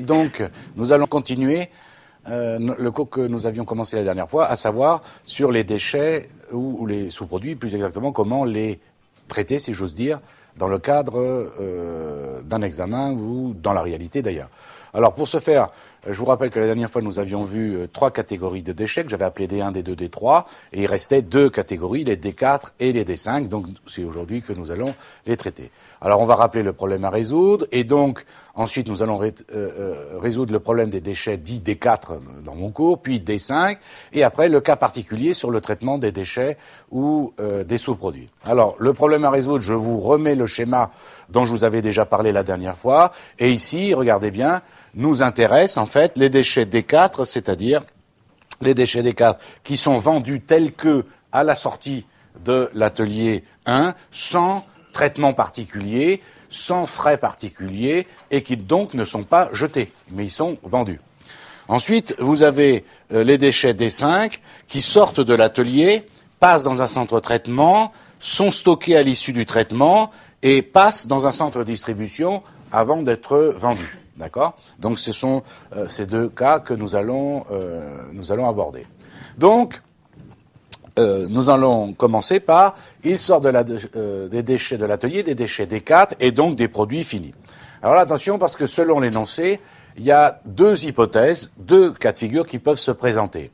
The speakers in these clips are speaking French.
Donc, nous allons continuer le cours que nous avions commencé la dernière fois, à savoir sur les déchets ou les sous-produits, plus exactement comment les traiter, si j'ose dire, dans le cadre d'un examen ou dans la réalité d'ailleurs. Alors pour ce faire, je vous rappelle que la dernière fois nous avions vu trois catégories de déchets que j'avais appelées D1, D2, D3, et il restait deux catégories, les D4 et les D5, donc c'est aujourd'hui que nous allons les traiter. Alors on va rappeler le problème à résoudre, et donc ensuite nous allons résoudre le problème des déchets dits D4 dans mon cours, puis D5, et après le cas particulier sur le traitement des déchets ou des sous-produits. Alors le problème à résoudre, je vous remets le schéma dont je vous avais déjà parlé la dernière fois, et ici, regardez bien, nous intéressent en fait les déchets D4, c'est-à-dire les déchets D4 qui sont vendus tels que à la sortie de l'atelier 1, sans traitement particulier, sans frais particuliers, et qui donc ne sont pas jetés, mais ils sont vendus. Ensuite, vous avez les déchets D5 qui sortent de l'atelier, passent dans un centre de traitement, sont stockés à l'issue du traitement et passent dans un centre de distribution avant d'être vendus. D'accord ? Donc ce sont ces deux cas que nous allons aborder. Donc, nous allons commencer par, il sort des déchets de l'atelier, des déchets D4 et donc des produits finis. Alors là, attention, parce que selon l'énoncé, il y a deux hypothèses, deux cas de figure qui peuvent se présenter.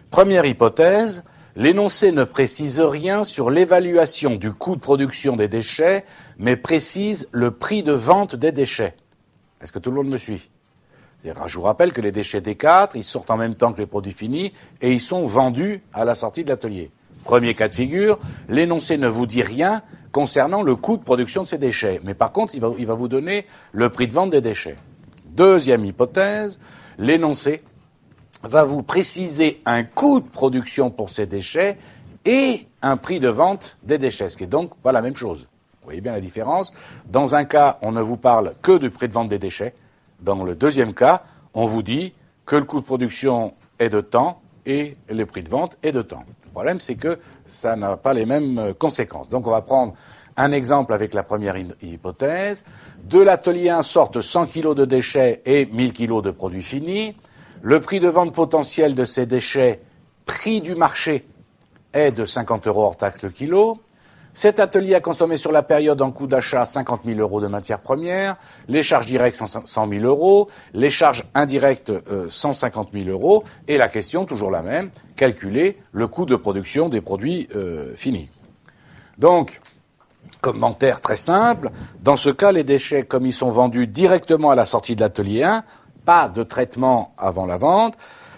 Première hypothèse, l'énoncé ne précise rien sur l'évaluation du coût de production des déchets, mais précise le prix de vente des déchets. Est-ce que tout le monde me suit ? Je vous rappelle que les déchets D4, ils sortent en même temps que les produits finis et ils sont vendus à la sortie de l'atelier. Premier cas de figure, l'énoncé ne vous dit rien concernant le coût de production de ces déchets. Mais par contre, il va vous donner le prix de vente des déchets. Deuxième hypothèse, l'énoncé va vous préciser un coût de production pour ces déchets et un prix de vente des déchets, ce qui est donc pas la même chose. Vous voyez bien la différence. Dans un cas, on ne vous parle que du prix de vente des déchets. Dans le deuxième cas, on vous dit que le coût de production est de temps et le prix de vente est de temps. Le problème, c'est que ça n'a pas les mêmes conséquences. Donc, on va prendre un exemple avec la première hypothèse. De l'atelier 1 sortent 100 kg de déchets et 1000 kg de produits finis. Le prix de vente potentiel de ces déchets, prix du marché, est de 50 € hors taxe le kilo. Cet atelier a consommé sur la période en coût d'achat 50 000 € de matières premières, les charges directes 100 000 €, les charges indirectes 150 000 €, et la question, toujours la même, calculer le coût de production des produits finis. Donc, commentaire très simple, dans ce cas, les déchets, comme ils sont vendus directement à la sortie de l'atelier 1, pas de traitement avant la vente,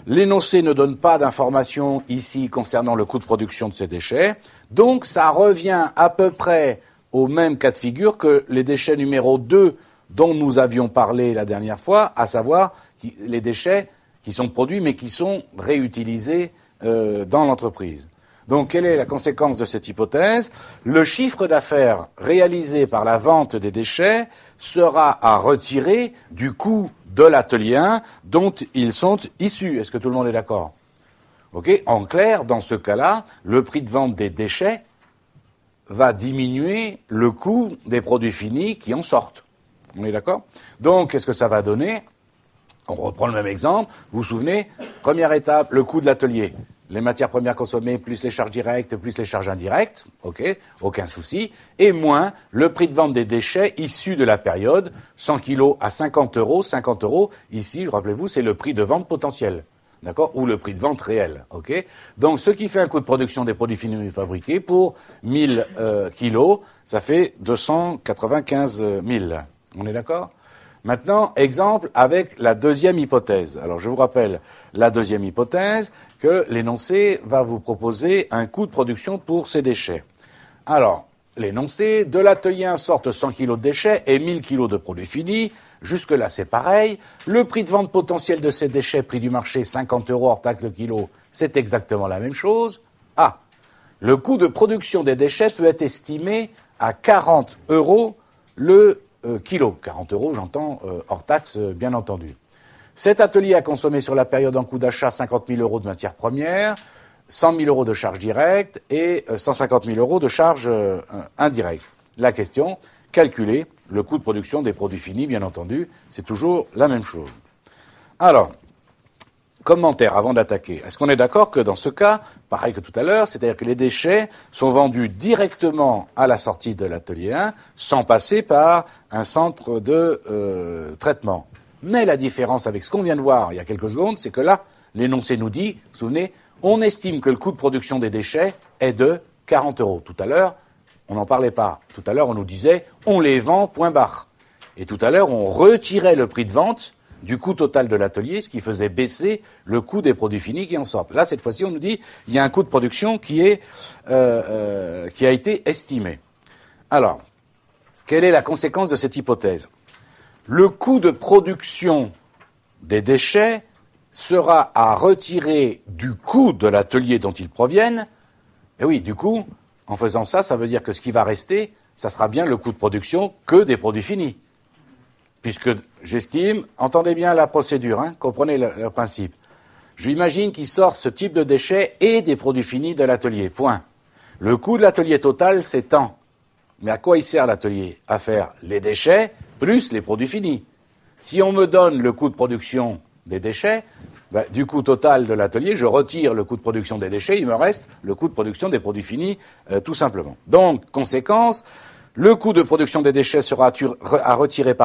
l'énoncé ne donne pas d'informations ici concernant le coût de production de ces déchets, donc ça revient à peu près au même cas de figure que les déchets numéro 2 dont nous avions parlé la dernière fois, à savoir les déchets qui sont produits mais qui sont réutilisés dans l'entreprise. Donc quelle est la conséquence de cette hypothèse ? Le chiffre d'affaires réalisé par la vente des déchets sera à retirer du coût de l'atelier 1 dont ils sont issus. Est-ce que tout le monde est d'accord ? Ok. En clair, dans ce cas-là, le prix de vente des déchets va diminuer le coût des produits finis qui en sortent. On est d'accord ? Donc, qu'est-ce que ça va donner ? On reprend le même exemple. Vous vous souvenez ? Première étape, le coût de l'atelier. Les matières premières consommées, plus les charges directes, plus les charges indirectes, ok, aucun souci, et moins le prix de vente des déchets issus de la période, 100 kilos à 50 €, 50 €, ici, rappelez-vous, c'est le prix de vente potentiel, d'accord, ou le prix de vente réel, ok. Donc, ce qui fait un coût de production des produits finis fabriqués pour 1000 kilos, ça fait 295 000. On est d'accord ? Maintenant, exemple avec la deuxième hypothèse. Alors, je vous rappelle la deuxième hypothèse, que l'énoncé va vous proposer un coût de production pour ces déchets. Alors, l'énoncé, de l'atelier 1 sortent 100 kg de déchets et 1000 kg de produits finis. Jusque-là, c'est pareil. Le prix de vente potentiel de ces déchets, prix du marché, 50 € hors taxe le kilo, c'est exactement la même chose. Ah, le coût de production des déchets peut être estimé à 40 € le kilo. 40 €, j'entends, hors taxe, bien entendu. Cet atelier a consommé sur la période en coût d'achat 50 000 € de matières premières, 100 000 € de charges directes et 150 000 € de charges indirectes. La question, calculer le coût de production des produits finis, bien entendu, c'est toujours la même chose. Alors, commentaire avant d'attaquer. Est-ce qu'on est d'accord que dans ce cas, pareil que tout à l'heure, c'est-à-dire que les déchets sont vendus directement à la sortie de l'atelier 1 sans passer par un centre de traitement. Mais la différence avec ce qu'on vient de voir il y a quelques secondes, c'est que là, l'énoncé nous dit, vous vous souvenez, on estime que le coût de production des déchets est de 40 €. Tout à l'heure, on n'en parlait pas. Tout à l'heure, on nous disait, on les vend, point barre. Et tout à l'heure, on retirait le prix de vente du coût total de l'atelier, ce qui faisait baisser le coût des produits finis qui en sortent. Là, cette fois-ci, on nous dit il y a un coût de production qui a été estimé. Alors, quelle est la conséquence de cette hypothèse? Le coût de production des déchets sera à retirer du coût de l'atelier dont ils proviennent. Et oui, du coup, en faisant ça, ça veut dire que ce qui va rester, ça sera bien le coût de production que des produits finis. Puisque j'estime, entendez bien la procédure, hein, comprenez le principe. J'imagine qu'il sort ce type de déchets et des produits finis de l'atelier, point. Le coût de l'atelier total, c'est tant. Mais à quoi il sert l'atelier? À faire les déchets plus les produits finis. Si on me donne le coût de production des déchets, du coût total de l'atelier, je retire le coût de production des déchets, il me reste le coût de production des produits finis, tout simplement. Donc, conséquence, le coût de production des déchets sera à retirer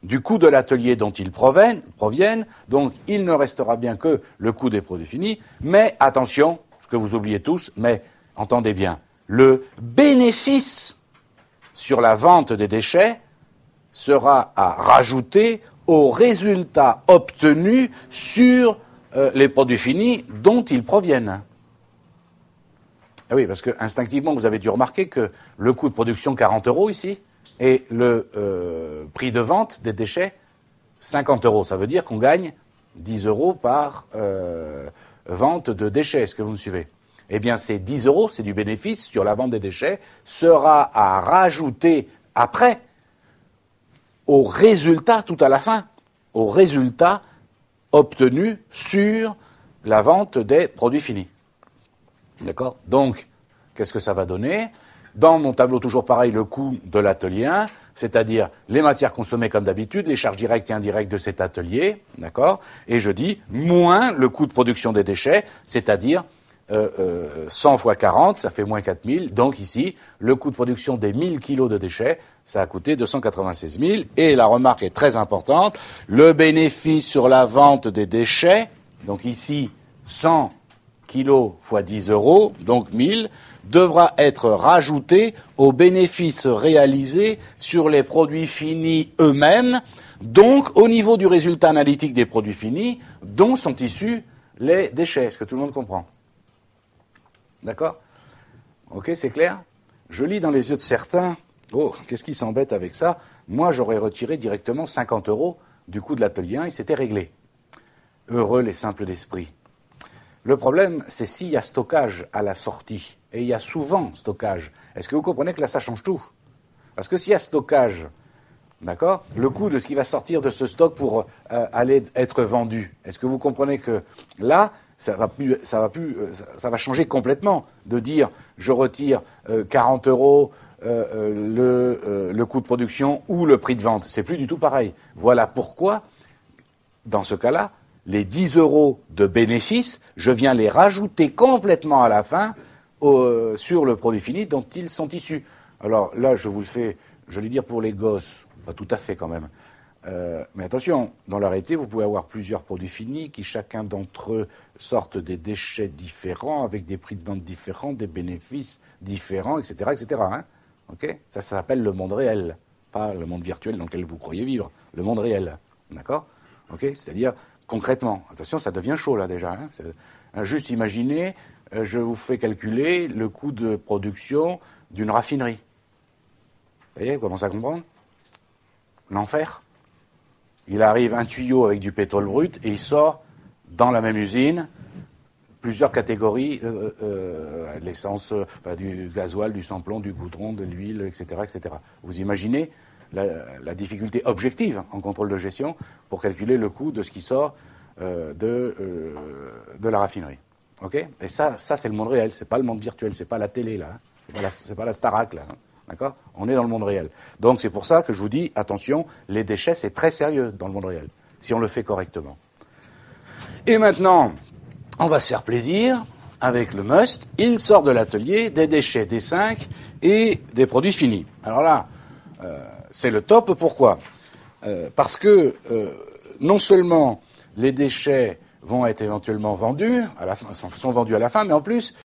du coût de l'atelier dont ils proviennent, donc il ne restera bien que le coût des produits finis, mais attention, ce que vous oubliez tous, mais entendez bien, le bénéfice sur la vente des déchets sera à rajouter au résultat obtenu sur les produits finis dont ils proviennent. Ah oui, parce que instinctivement, vous avez dû remarquer que le coût de production 40 € ici et le prix de vente des déchets 50 €. Ça veut dire qu'on gagne 10 € par vente de déchets. Est-ce que vous me suivez? Eh bien, ces 10 €, c'est du bénéfice sur la vente des déchets, sera à rajouter après au résultat, tout à la fin, au résultat obtenu sur la vente des produits finis. D'accord? Donc, qu'est-ce que ça va donner? Dans mon tableau, toujours pareil, le coût de l'atelier 1, c'est-à-dire les matières consommées comme d'habitude, les charges directes et indirectes de cet atelier, d'accord? Et je dis, moins le coût de production des déchets, c'est-à-dire 100 fois 40, ça fait moins 4000. Donc ici, le coût de production des 1000 kilos de déchets, ça a coûté 296 000. Et la remarque est très importante, le bénéfice sur la vente des déchets, donc ici, 100 kilos fois 10 €, donc 1000, devra être rajouté au bénéfice réalisé sur les produits finis eux-mêmes, donc au niveau du résultat analytique des produits finis, dont sont issus les déchets. Est-ce que tout le monde comprend? D'accord? Ok, c'est clair? Je lis dans les yeux de certains, oh, qu'est-ce qui s'embête avec ça? Moi, j'aurais retiré directement 50 € du coût de l'atelier 1 et c'était réglé. Heureux les simples d'esprit. Le problème, c'est s'il y a stockage à la sortie, et il y a souvent stockage. Est-ce que vous comprenez que là, ça change tout? Parce que s'il y a stockage, d'accord, le coût de ce qui va sortir de ce stock pour aller être vendu, est-ce que vous comprenez que là, ça va changer complètement de dire je retire 40 € le coût de production ou le prix de vente. C'est plus du tout pareil. Voilà pourquoi, dans ce cas-là, les 10 € de bénéfice, je viens les rajouter complètement à la fin sur le produit fini dont ils sont issus. Alors là, je vous le fais, je vais dire pour les gosses, pas tout à fait quand même. Mais attention, dans la réalité, vous pouvez avoir plusieurs produits finis qui, chacun d'entre eux, sortent des déchets différents, avec des prix de vente différents, des bénéfices différents, etc., etc. Hein, okay, ça s'appelle le monde réel, pas le monde virtuel dans lequel vous croyez vivre, le monde réel. D'accord? Okay, c'est-à-dire, concrètement, attention, ça devient chaud là déjà. Hein, juste imaginez, je vous fais calculer le coût de production d'une raffinerie. Vous voyez, vous commencez à comprendre? L'enfer. Il arrive un tuyau avec du pétrole brut et il sort dans la même usine plusieurs catégories de l'essence, du gasoil, du sans-plomb, du goudron, de l'huile, etc., etc. Vous imaginez la difficulté objective en contrôle de gestion pour calculer le coût de ce qui sort de la raffinerie. Okay, et ça c'est le monde réel, c'est pas le monde virtuel, c'est pas la télé là, hein, c'est pas la Starac là. Hein. D'accord? On est dans le monde réel. Donc c'est pour ça que je vous dis, attention, les déchets, c'est très sérieux dans le monde réel, si on le fait correctement. Et maintenant, on va se faire plaisir avec le Must. Il sort de l'atelier des déchets D5 et des produits finis. Alors là, c'est le top. Pourquoi ? Parce que non seulement les déchets vont être éventuellement vendus, sont vendus à la fin, mais en plus,